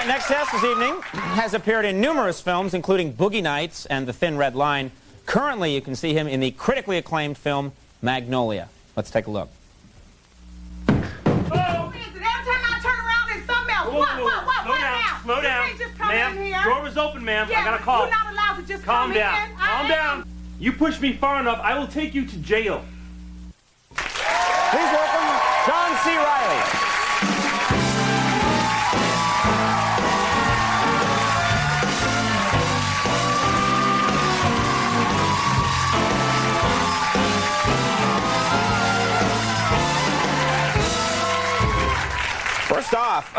next guest this evening has appeared in numerous films, including Boogie Nights and The Thin Red Line. Currently, you can see him in the critically acclaimed film Magnolia. Let's take a look. Every time I turn around, there's something else. What? Slow down. You can't just come Ma'am, in here. door was open, ma'am. Yeah, I got a call. You're not allowed to just Calm come down. in. Calm down. You push me far enough, I will take you to jail. Please welcome John C. Reilly. First off,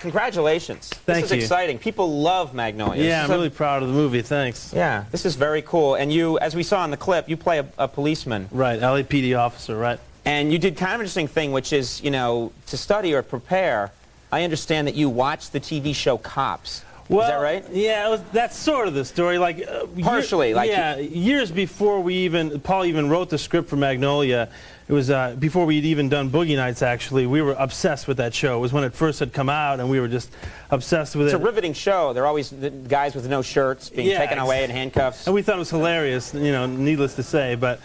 congratulations. Thank you. This is exciting. People love Magnolia. Yeah, I'm really proud of the movie. Thanks. Yeah, this is very cool. And you, as we saw in the clip, you play a policeman. Right, LAPD officer, right. And you did kind of an interesting thing, which is, you know, to study or prepare, I understand that you watched the TV show Cops. Well, is that right? Yeah, that's sort of the story. Like partially, years before Paul even wrote the script for Magnolia. It was before we'd even done Boogie Nights. Actually, we were obsessed with that show. It was when it first had come out, and we were just obsessed with it. It's a riveting show. They're always the guys with no shirts being taken away in handcuffs. And we thought it was hilarious. You know, needless to say, but.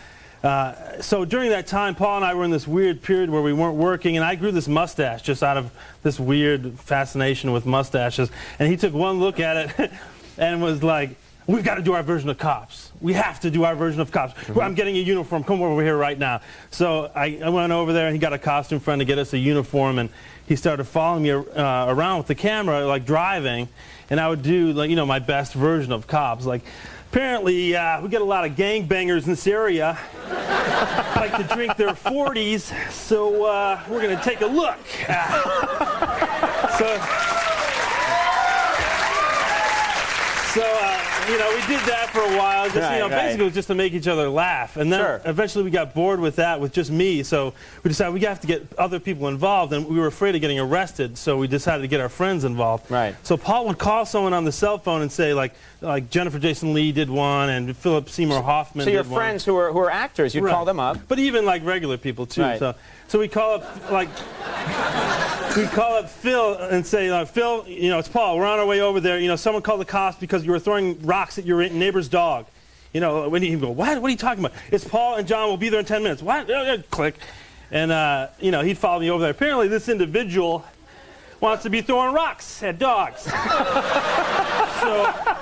So during that time, Paul and I were in this weird period where we weren't working, and I grew this mustache just out of this weird fascination with mustaches. And he took one look at it and was like, we've got to do our version of Cops. We have to do our version of Cops. Mm-hmm. I'm getting a uniform. Come over here right now. So I went over there, and he got a costume friend to get us a uniform, and he started following me around with the camera, like driving, and I would do, like, you know, my best version of Cops. Like, apparently, we get a lot of gangbangers in this area. Like to drink their 40s, so we're going to take a look. You know, we did that for a while. Just, you know, basically it was just to make each other laugh. And then eventually we got bored with that, with just me. So we decided we have to get other people involved, and we were afraid of getting arrested. So we decided to get our friends involved. Right. So Paul would call someone on the cell phone and say, like Jennifer Jason Leigh did one, and Philip Seymour Hoffman. So your friends who are actors, you'd call them up. But even like regular people too. Right. So we call up Phil and say, Phil, you know, it's Paul. We're on our way over there. You know, someone called the cops because you were throwing rocks at your neighbor's dog. You know, when he'd go, what? What are you talking about? It's Paul and John. We'll be there in 10 minutes. What? Click. And, you know, he'd follow me over there. Apparently this individual wants to be throwing rocks at dogs. So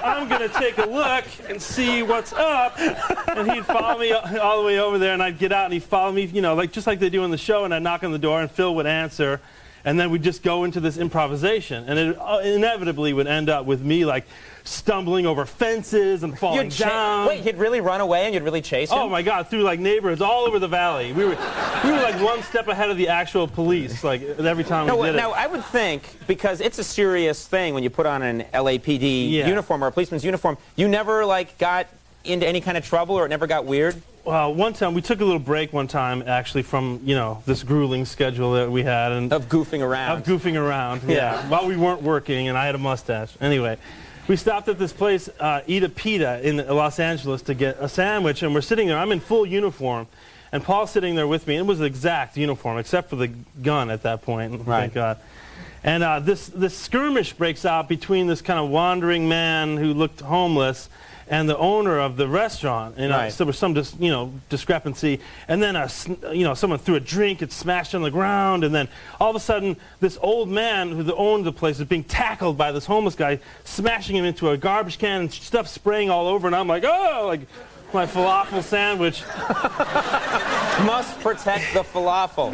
I'm going to take a look and see what's up. And he'd follow me all the way over there, and I'd get out, and he'd follow me, you know, like just like they do in the show, and I'd knock on the door, and Phil would answer. And then we'd just go into this improvisation. And it inevitably would end up with me, like, stumbling over fences and falling down. Wait, he'd really run away and you'd really chase him? Oh, my God, through, like, neighborhoods all over the valley. We were like, one step ahead of the actual police, like, every time we did it. Now, I would think, because it's a serious thing when you put on an LAPD uniform or a policeman's uniform, you never, like, got into any kind of trouble or it never got weird? Well, one time, we took a little break one time, actually, from, you know, this grueling schedule that we had. Of goofing around. Of goofing around, yeah. While we weren't working, and I had a mustache. Anyway, we stopped at this place, Eat a Pita, in Los Angeles to get a sandwich, and we're sitting there. I'm in full uniform, and Paul's sitting there with me. It was the exact uniform, except for the gun at that point, thank God. And this skirmish breaks out between this kind of wandering man who looked homeless and the owner of the restaurant, and so there was some discrepancy, and then someone threw a drink, it smashed on the ground, and then all of a sudden this old man who owned the place is being tackled by this homeless guy, smashing him into a garbage can and stuff spraying all over, and I'm like, oh, like my falafel sandwich. Must protect the falafel.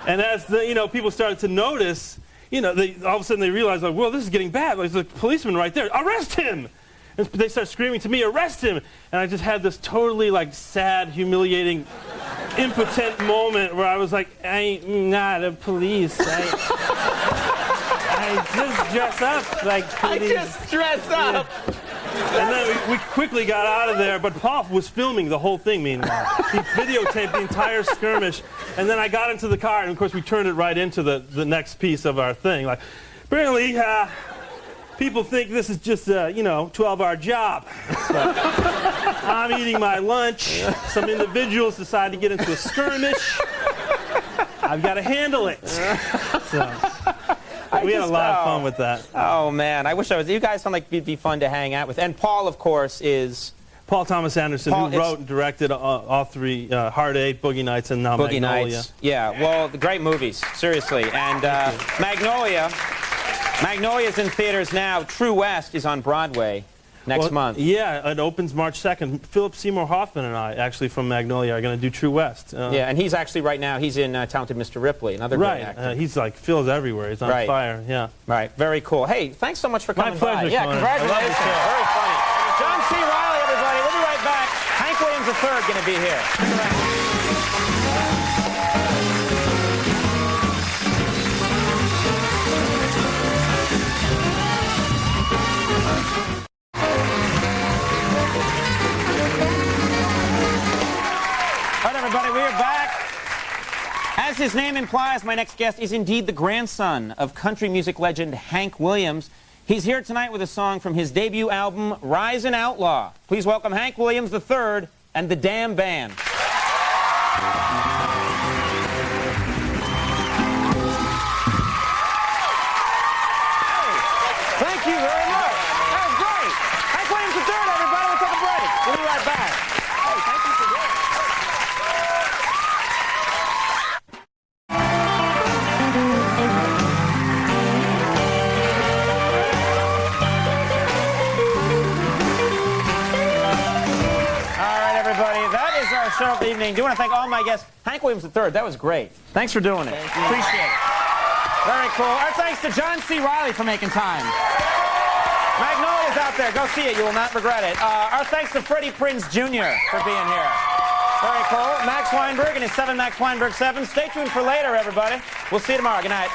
And as the people started to notice, all of a sudden they realized, like, well, this is getting bad. Like, there's a policeman right there. Arrest him! And they start screaming to me, arrest him! And I just had this totally, like, sad, humiliating, impotent moment where I was like, I'm not a police. I just dress up like police. I just dress up! Yeah. And then we quickly got out of there, but Paul was filming the whole thing, meanwhile. He videotaped the entire skirmish, and then I got into the car, and of course we turned it right into the next piece of our thing. Like, apparently, people think this is just a, 12-hour job. But I'm eating my lunch. Some individuals decide to get into a skirmish. I've got to handle it. So. We had a lot of fun with that. Oh, man. I wish I was. You guys sound like you'd be fun to hang out with. And Paul, of course, is... Paul Thomas Anderson, who wrote and directed all three, Hard Eight, Boogie Nights, and now Boogie Magnolia. Nights. Yeah, well, great movies, seriously. And Magnolia's in theaters now. True West is on Broadway next month. Yeah, it opens March 2nd. Philip Seymour Hoffman and I, actually from Magnolia, are going to do True West. Yeah, and he's actually right now, he's in Talented Mr. Ripley, another great actor. He's like, Phil's everywhere. He's on fire, yeah. Right, very cool. Hey, thanks so much for coming by. My pleasure, Yeah, Conan. congratulations. Very funny. John C. Reilly, everybody. We'll be right back. Hank Williams III going to be here. All right, everybody, we are back. As his name implies, my next guest is indeed the grandson of country music legend Hank Williams. He's here tonight with a song from his debut album, Rise and Outlaw. Please welcome Hank Williams III and the Damn Band. Hey, thank you very much. That was great. Hank Williams III, everybody. We'll take a break. We'll be right back. Hey, thank you for doing it. Show of the evening. Do want to thank all my guests. Hank Williams III, that was great. Thanks for doing it. Appreciate it. Very cool. Our thanks to John C. Reilly for making time. Magnolia's out there. Go see it. You will not regret it. Our thanks to Freddie Prinze Jr. for being here. Very cool. Max Weinberg and his 7 Max Weinberg 7. Stay tuned for later, everybody. We'll see you tomorrow. Good night.